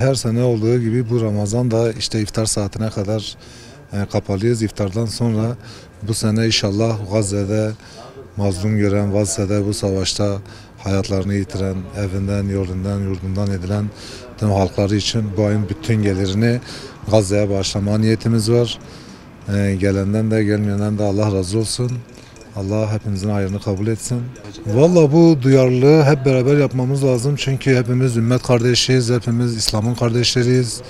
her sene olduğu gibi bu Ramazan da işte iftar saatine kadar kapalıyız. İftardan sonra bu sene inşallah Gazze'de mazlum gören, Gazze'de bu savaşta hayatlarını yitiren, evinden, yurdundan edilen tüm halkları için bu ayın bütün gelirini Gazze'ye bağışlama niyetimiz var. Gelenden de gelmeyenden de Allah razı olsun. Allah hepimizin hayrını kabul etsin. Valla bu duyarlılığı hep beraber yapmamız lazım. Çünkü hepimiz ümmet kardeşiyiz, hepimiz İslam'ın kardeşleriyiz.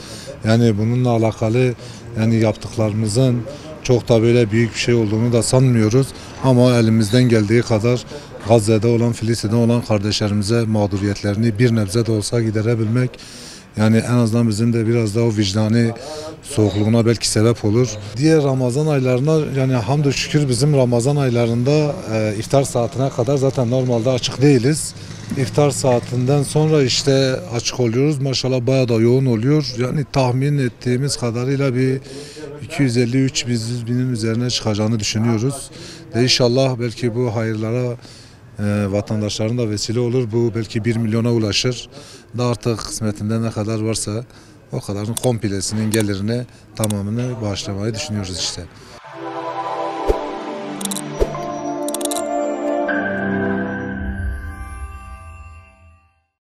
Yani bununla alakalı yani yaptıklarımızın çok da böyle büyük bir şey olduğunu da sanmıyoruz. Ama elimizden geldiği kadar Gazze'de olan, Filistin'de olan kardeşlerimize mağduriyetlerini bir nebze de olsa giderebilmek, yani en azından bizim de biraz daha o vicdani soğukluğuna belki sebep olur. Diğer Ramazan aylarına yani hamdü şükür bizim Ramazan aylarında iftar saatine kadar zaten normalde açık değiliz. İftar saatinden sonra işte açık oluyoruz. Maşallah bayağı da yoğun oluyor. Yani tahmin ettiğimiz kadarıyla bir 250-300 binin üzerine çıkacağını düşünüyoruz. Ve inşallah belki bu hayırlara vatandaşların da vesile olur. Bu belki 1 milyona ulaşır. Da artık kısmetinde ne kadar varsa o kadarın komplesinin gelirini tamamını bağışlamayı düşünüyoruz işte.